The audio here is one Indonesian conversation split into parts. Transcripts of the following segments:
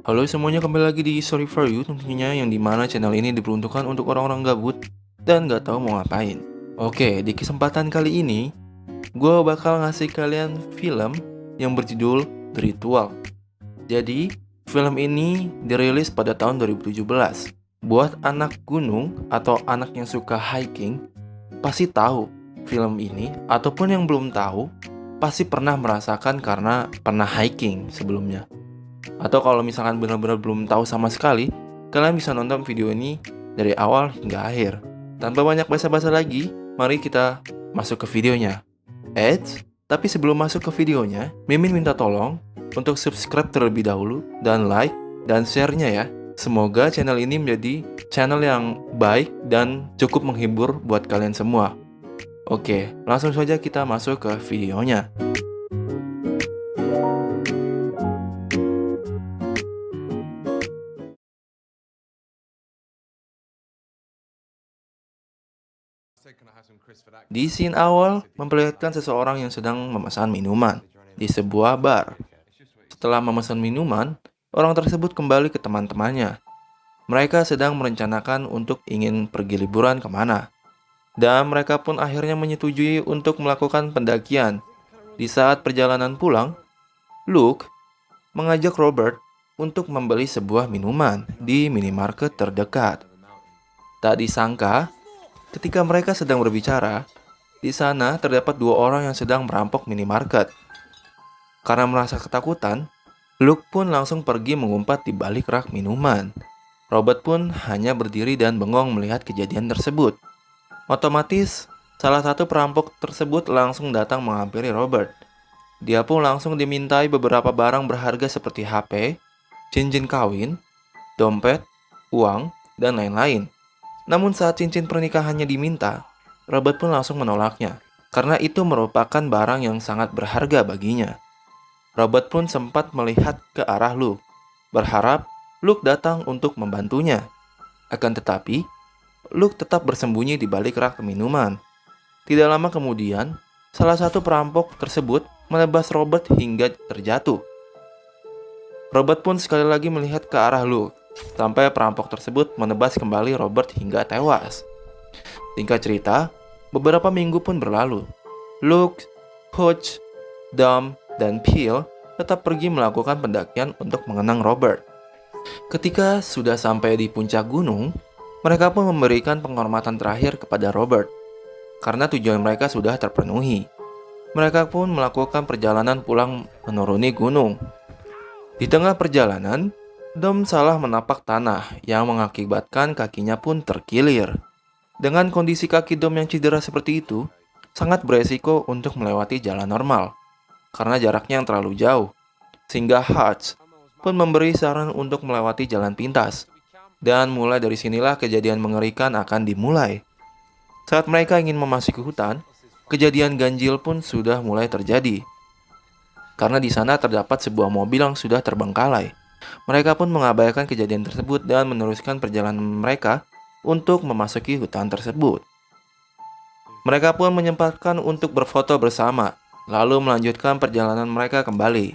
Halo semuanya, kembali lagi di Sorry For You, tentunya yang dimana channel ini diperuntukkan untuk orang-orang gabut dan gak tahu mau ngapain. Oke, di kesempatan kali ini, gue bakal ngasih kalian film yang berjudul The Ritual. Jadi, film ini dirilis pada tahun 2017. Buat anak gunung atau anak yang suka hiking, pasti tahu film ini, ataupun yang belum tahu, pasti pernah merasakan karena pernah hiking sebelumnya. Atau kalau misalkan benar-benar belum tahu sama sekali, kalian bisa nonton video ini dari awal hingga akhir. Tanpa banyak basa-basi lagi, mari kita masuk ke videonya. Tapi sebelum masuk ke videonya, Mimin minta tolong untuk subscribe terlebih dahulu dan like dan share-nya ya. Semoga channel ini menjadi channel yang baik dan cukup menghibur buat kalian semua. Oke, langsung saja kita masuk ke videonya. Di scene awal, memperlihatkan seseorang yang sedang memesan minuman di sebuah bar. Setelah memesan minuman, orang tersebut kembali ke teman-temannya. Mereka sedang merencanakan untuk ingin pergi liburan kemana. Dan mereka pun akhirnya menyetujui untuk melakukan pendakian. Di saat perjalanan pulang, Luke mengajak Robert untuk membeli sebuah minuman di minimarket terdekat. Tak disangka, ketika mereka sedang berbicara, di sana terdapat dua orang yang sedang merampok minimarket. Karena merasa ketakutan, Luke pun langsung pergi mengumpat di balik rak minuman. Robert pun hanya berdiri dan bengong melihat kejadian tersebut. Otomatis, salah satu perampok tersebut langsung datang menghampiri Robert. Dia pun langsung dimintai beberapa barang berharga seperti HP, cincin kawin, dompet, uang, dan lain-lain. Namun saat cincin pernikahannya diminta, Robert pun langsung menolaknya, karena itu merupakan barang yang sangat berharga baginya. Robert pun sempat melihat ke arah Luke, berharap Luke datang untuk membantunya. Akan tetapi, Luke tetap bersembunyi di balik rak minuman. Tidak lama kemudian, salah satu perampok tersebut menebas Robert hingga terjatuh. Robert pun sekali lagi melihat ke arah Luke, sampai perampok tersebut menebas kembali Robert hingga tewas. Singkat cerita, beberapa minggu pun berlalu. Luke, Hutch, Dom, dan Phil tetap pergi melakukan pendakian untuk mengenang Robert. Ketika sudah sampai di puncak gunung, mereka pun memberikan penghormatan terakhir kepada Robert, karena tujuan mereka sudah terpenuhi. Mereka pun melakukan perjalanan pulang menuruni gunung. Di tengah perjalanan, Dom salah menapak tanah yang mengakibatkan kakinya pun terkilir. Dengan kondisi kaki Dom yang cedera seperti itu, sangat beresiko untuk melewati jalan normal, karena jaraknya yang terlalu jauh. Sehingga Hutch pun memberi saran untuk melewati jalan pintas. Dan mulai dari sinilah kejadian mengerikan akan dimulai. Saat mereka ingin memasuki hutan, kejadian ganjil pun sudah mulai terjadi. Karena di sana terdapat sebuah mobil yang sudah terbengkalai. Mereka pun mengabaikan kejadian tersebut dan meneruskan perjalanan mereka untuk memasuki hutan tersebut. Mereka pun menyempatkan untuk berfoto bersama, lalu melanjutkan perjalanan mereka kembali.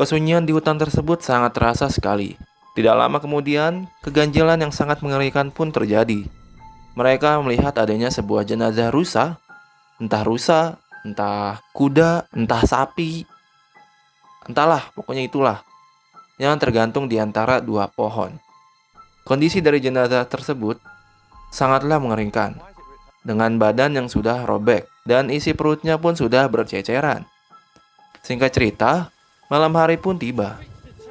Kesunyian di hutan tersebut sangat terasa sekali. Tidak lama kemudian, keganjilan yang sangat mengerikan pun terjadi. Mereka melihat adanya sebuah jenazah rusa, entah kuda, entah sapi, entahlah, pokoknya itulah, yang tergantung di antara dua pohon. Kondisi dari jenazah tersebut sangatlah mengerikan, dengan badan yang sudah robek dan isi perutnya pun sudah berceceran. Singkat cerita, malam hari pun tiba,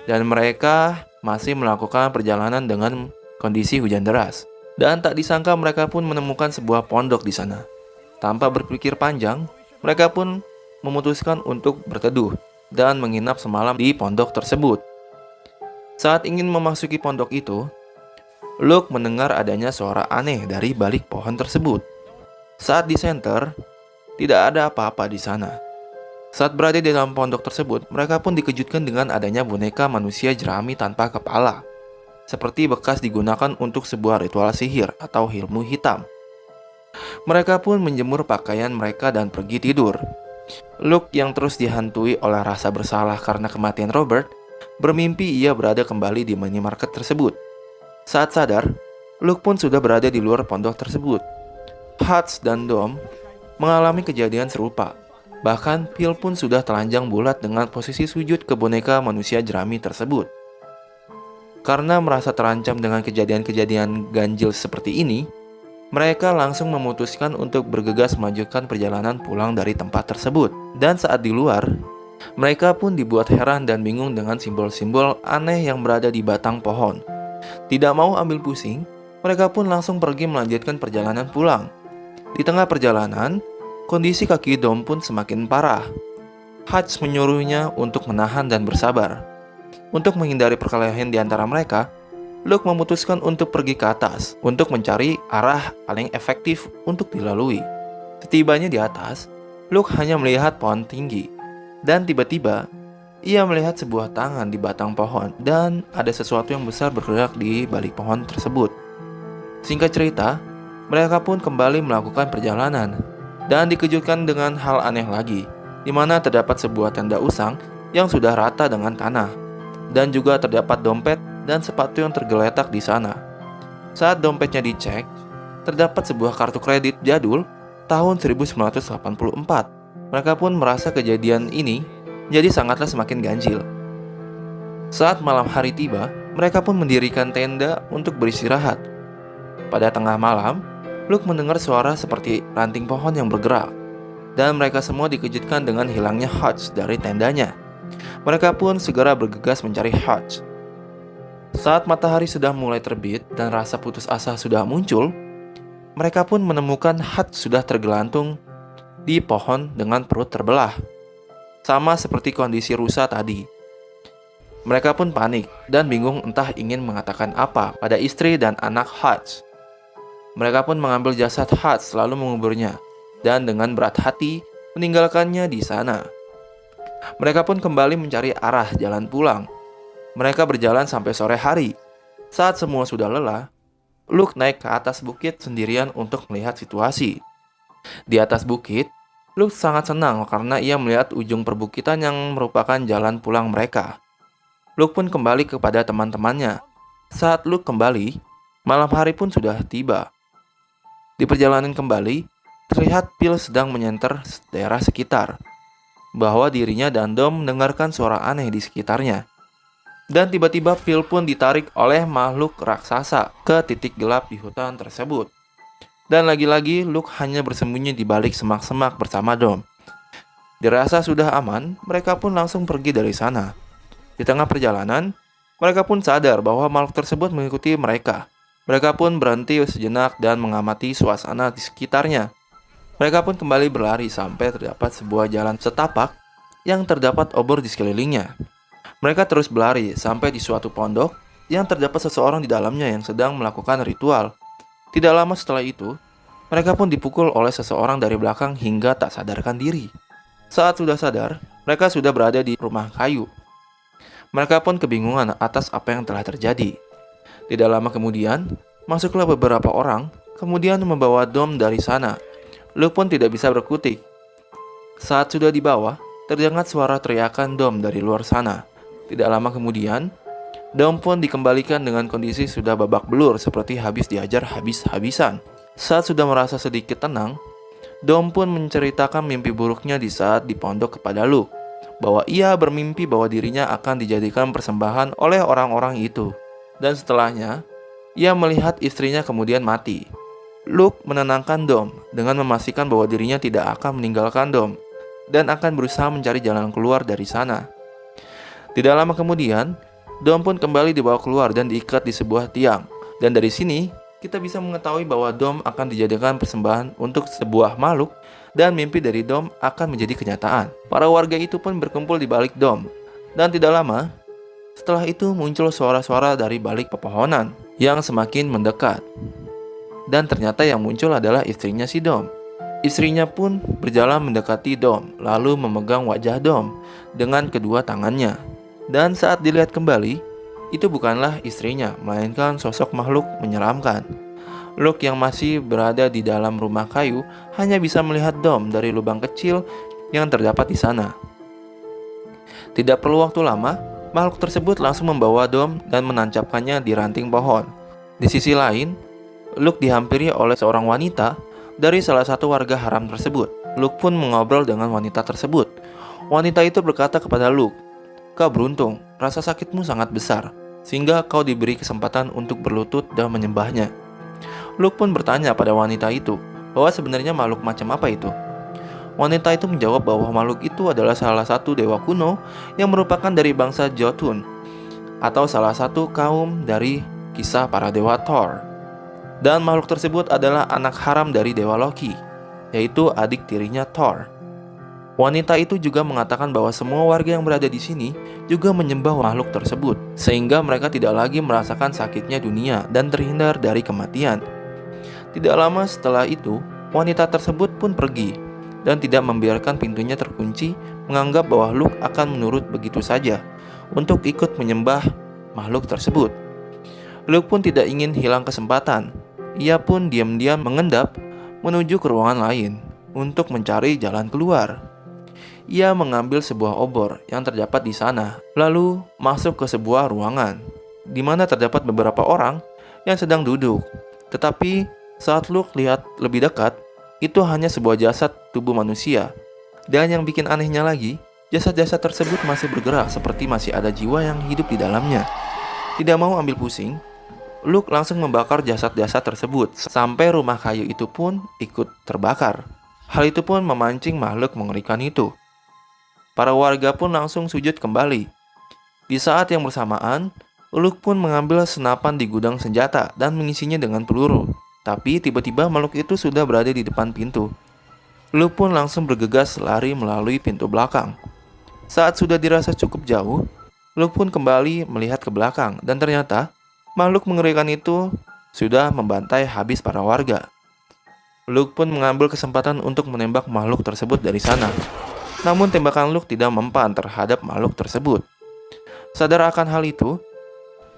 dan mereka masih melakukan perjalanan dengan kondisi hujan deras. Dan tak disangka mereka pun menemukan sebuah pondok di sana. Tanpa berpikir panjang, mereka pun memutuskan untuk berteduh dan menginap semalam di pondok tersebut. Saat ingin memasuki pondok itu, Luke mendengar adanya suara aneh dari balik pohon tersebut. Saat di center, tidak ada apa-apa di sana. Saat berada di dalam pondok tersebut, mereka pun dikejutkan dengan adanya boneka manusia jerami tanpa kepala, seperti bekas digunakan untuk sebuah ritual sihir atau ilmu hitam. Mereka pun menjemur pakaian mereka dan pergi tidur. Luke yang terus dihantui oleh rasa bersalah karena kematian Robert, Bermimpi ia berada kembali di minimarket tersebut. Saat sadar, Luke pun sudah berada di luar pondok tersebut. Hutch dan Dom mengalami kejadian serupa. Bahkan Phil pun sudah telanjang bulat dengan posisi sujud ke boneka manusia jerami tersebut. Karena merasa terancam dengan kejadian-kejadian ganjil seperti ini, mereka langsung memutuskan untuk bergegas melanjutkan perjalanan pulang dari tempat tersebut. Dan saat di luar, mereka pun dibuat heran dan bingung dengan simbol-simbol aneh yang berada di batang pohon. Tidak mau ambil pusing, mereka pun langsung pergi melanjutkan perjalanan pulang. Di tengah perjalanan, kondisi kaki Dom pun semakin parah. Hutch menyuruhnya untuk menahan dan bersabar. Untuk menghindari perkelahian di antara mereka, Luke memutuskan untuk pergi ke atas untuk mencari arah paling efektif untuk dilalui. Setibanya di atas, Luke hanya melihat pohon tinggi. Dan tiba-tiba, ia melihat sebuah tangan di batang pohon dan ada sesuatu yang besar bergerak di balik pohon tersebut. Singkat cerita, mereka pun kembali melakukan perjalanan dan dikejutkan dengan hal aneh lagi, di mana terdapat sebuah tenda usang yang sudah rata dengan tanah. Dan juga terdapat dompet dan sepatu yang tergeletak di sana. Saat dompetnya dicek, terdapat sebuah kartu kredit jadul tahun 1984. Mereka pun merasa kejadian ini jadi sangatlah semakin ganjil. Saat malam hari tiba, mereka pun mendirikan tenda untuk beristirahat. Pada tengah malam, Luke mendengar suara seperti ranting pohon yang bergerak, dan mereka semua dikejutkan dengan hilangnya Hutch dari tendanya. Mereka pun segera bergegas mencari Hutch. Saat matahari sudah mulai terbit dan rasa putus asa sudah muncul, mereka pun menemukan Hutch sudah tergelantung di pohon dengan perut terbelah. Sama seperti kondisi rusa tadi. Mereka pun panik dan bingung entah ingin mengatakan apa pada istri dan anak Hutch. Mereka pun mengambil jasad Hutch lalu menguburnya dan dengan berat hati meninggalkannya di sana. Mereka pun kembali mencari arah jalan pulang. Mereka berjalan sampai sore hari. Saat semua sudah lelah, Luke naik ke atas bukit sendirian untuk melihat situasi. Di atas bukit, Luke sangat senang karena ia melihat ujung perbukitan yang merupakan jalan pulang mereka. Luke pun kembali kepada teman-temannya. Saat Luke kembali, malam hari pun sudah tiba. Di perjalanan kembali, terlihat Phil sedang menyenter daerah sekitar, bahwa dirinya dan Dom mendengarkan suara aneh di sekitarnya. Dan tiba-tiba Phil pun ditarik oleh makhluk raksasa ke titik gelap di hutan tersebut. Dan lagi-lagi Luke hanya bersembunyi di balik semak-semak bersama Dom. Dirasa sudah aman, mereka pun langsung pergi dari sana. Di tengah perjalanan, mereka pun sadar bahwa makhluk tersebut mengikuti mereka. Mereka pun berhenti sejenak dan mengamati suasana di sekitarnya. Mereka pun kembali berlari sampai terdapat sebuah jalan setapak yang terdapat obor di sekelilingnya. Mereka terus berlari sampai di suatu pondok yang terdapat seseorang di dalamnya yang sedang melakukan ritual. Tidak lama setelah itu, mereka pun dipukul oleh seseorang dari belakang hingga tak sadarkan diri. Saat sudah sadar, mereka sudah berada di rumah kayu. Mereka pun kebingungan atas apa yang telah terjadi. Tidak lama kemudian, masuklah beberapa orang, kemudian membawa Dom dari sana. Luke pun tidak bisa berkutik. Saat sudah di bawah, terdengar suara teriakan Dom dari luar sana. Tidak lama kemudian, Dom pun dikembalikan dengan kondisi sudah babak belur seperti habis diajar habis-habisan. Saat sudah merasa sedikit tenang, Dom pun menceritakan mimpi buruknya di saat di pondok kepada Luke, bahwa ia bermimpi bahwa dirinya akan dijadikan persembahan oleh orang-orang itu. Dan setelahnya, ia melihat istrinya kemudian mati. Luke menenangkan Dom dengan memastikan bahwa dirinya tidak akan meninggalkan Dom dan akan berusaha mencari jalan keluar dari sana. Tidak lama kemudian, Dom pun kembali dibawa keluar dan diikat di sebuah tiang. Dan dari sini, kita bisa mengetahui bahwa Dom akan dijadikan persembahan untuk sebuah makhluk dan mimpi dari Dom akan menjadi kenyataan. Para warga itu pun berkumpul di balik Dom. Dan tidak lama, setelah itu muncul suara-suara dari balik pepohonan yang semakin mendekat. Dan ternyata yang muncul adalah istrinya si Dom. Istrinya pun berjalan mendekati Dom, lalu memegang wajah Dom dengan kedua tangannya. Dan saat dilihat kembali, itu bukanlah istrinya, melainkan sosok makhluk menyeramkan. Luke yang masih berada di dalam rumah kayu hanya bisa melihat Dom dari lubang kecil yang terdapat di sana. Tidak perlu waktu lama, makhluk tersebut langsung membawa Dom dan menancapkannya di ranting pohon. Di sisi lain, Luke dihampiri oleh seorang wanita dari salah satu warga haram tersebut. Luke pun mengobrol dengan wanita tersebut. Wanita itu berkata kepada Luke, "Kau beruntung, rasa sakitmu sangat besar, sehingga kau diberi kesempatan untuk berlutut dan menyembahnya." Luke pun bertanya pada wanita itu bahwa sebenarnya makhluk macam apa itu. Wanita itu menjawab bahwa makhluk itu adalah salah satu dewa kuno yang merupakan dari bangsa Jotun, atau salah satu kaum dari kisah para dewa Thor. Dan makhluk tersebut adalah anak haram dari dewa Loki, yaitu adik tirinya Thor. Wanita itu juga mengatakan bahwa semua warga yang berada di sini juga menyembah makhluk tersebut, sehingga mereka tidak lagi merasakan sakitnya dunia dan terhindar dari kematian. Tidak lama setelah itu, wanita tersebut pun pergi dan tidak membiarkan pintunya terkunci, menganggap bahwa Luke akan menurut begitu saja untuk ikut menyembah makhluk tersebut. Luke pun tidak ingin hilang kesempatan. Ia pun diam-diam mengendap menuju ke ruangan lain untuk mencari jalan keluar. Ia mengambil sebuah obor yang terdapat di sana, lalu masuk ke sebuah ruangan di mana terdapat beberapa orang yang sedang duduk. Tetapi saat Luke lihat lebih dekat, itu hanya sebuah jasad tubuh manusia. Dan yang bikin anehnya lagi, jasad-jasad tersebut masih bergerak seperti masih ada jiwa yang hidup di dalamnya. Tidak mau ambil pusing, Luke langsung membakar jasad-jasad tersebut sampai rumah kayu itu pun ikut terbakar. Hal itu pun memancing makhluk mengerikan itu. Para warga pun langsung sujud kembali. Di saat yang bersamaan, Luke pun mengambil senapan di gudang senjata dan mengisinya dengan peluru. Tapi tiba-tiba makhluk itu sudah berada di depan pintu. Luke pun langsung bergegas lari melalui pintu belakang. Saat sudah dirasa cukup jauh, Luke pun kembali melihat ke belakang dan ternyata makhluk mengerikan itu sudah membantai habis para warga. Luke pun mengambil kesempatan untuk menembak makhluk tersebut dari sana. Namun tembakan Luke tidak mempan terhadap makhluk tersebut. Sadar akan hal itu,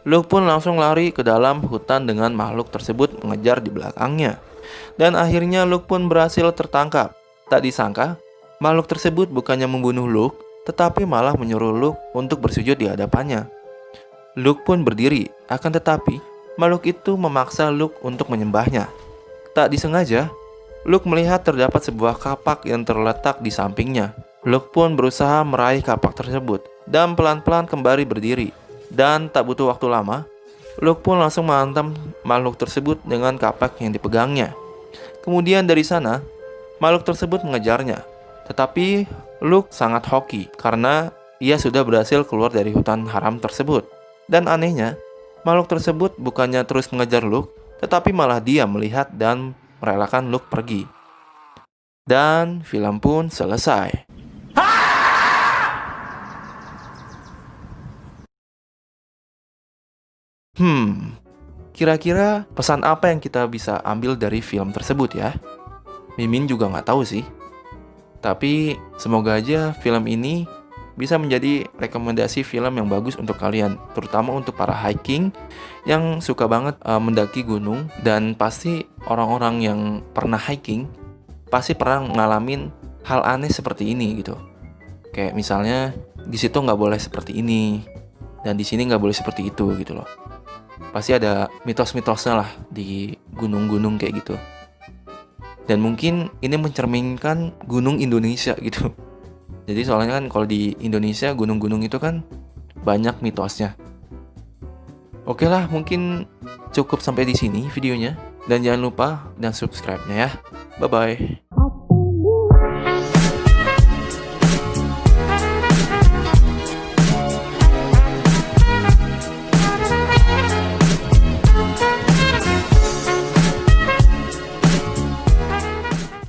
Luke pun langsung lari ke dalam hutan dengan makhluk tersebut mengejar di belakangnya. Dan akhirnya Luke pun berhasil tertangkap. Tak disangka, makhluk tersebut bukannya membunuh Luke, tetapi malah menyuruh Luke untuk bersujud di hadapannya. Luke pun berdiri, akan tetapi makhluk itu memaksa Luke untuk menyembahnya. Tak disengaja, Luke melihat terdapat sebuah kapak yang terletak di sampingnya. Luke pun berusaha meraih kapak tersebut dan pelan-pelan kembali berdiri. Dan tak butuh waktu lama, Luke pun langsung menghantam makhluk tersebut dengan kapak yang dipegangnya. Kemudian dari sana, makhluk tersebut mengejarnya. Tetapi Luke sangat hoki karena ia sudah berhasil keluar dari hutan haram tersebut. Dan anehnya, makhluk tersebut bukannya terus mengejar Luke, tetapi malah dia melihat dan merelakan Luke pergi. Dan film pun selesai. Kira-kira pesan apa yang kita bisa ambil dari film tersebut ya? Mimin juga nggak tahu sih. Tapi semoga aja film ini bisa menjadi rekomendasi film yang bagus untuk kalian, terutama untuk para hiking yang suka banget mendaki gunung. Dan pasti orang-orang yang pernah hiking pasti pernah ngalamin hal aneh seperti ini gitu. Kayak misalnya di situ nggak boleh seperti ini dan di sini nggak boleh seperti itu gitu loh. Pasti ada mitos-mitosnya lah di gunung-gunung kayak gitu. Dan mungkin ini mencerminkan gunung Indonesia gitu. Jadi soalnya kan kalau di Indonesia gunung-gunung itu kan banyak mitosnya. Oke lah, mungkin cukup sampai di sini videonya. Dan jangan lupa dan subscribe-nya ya. Bye-bye.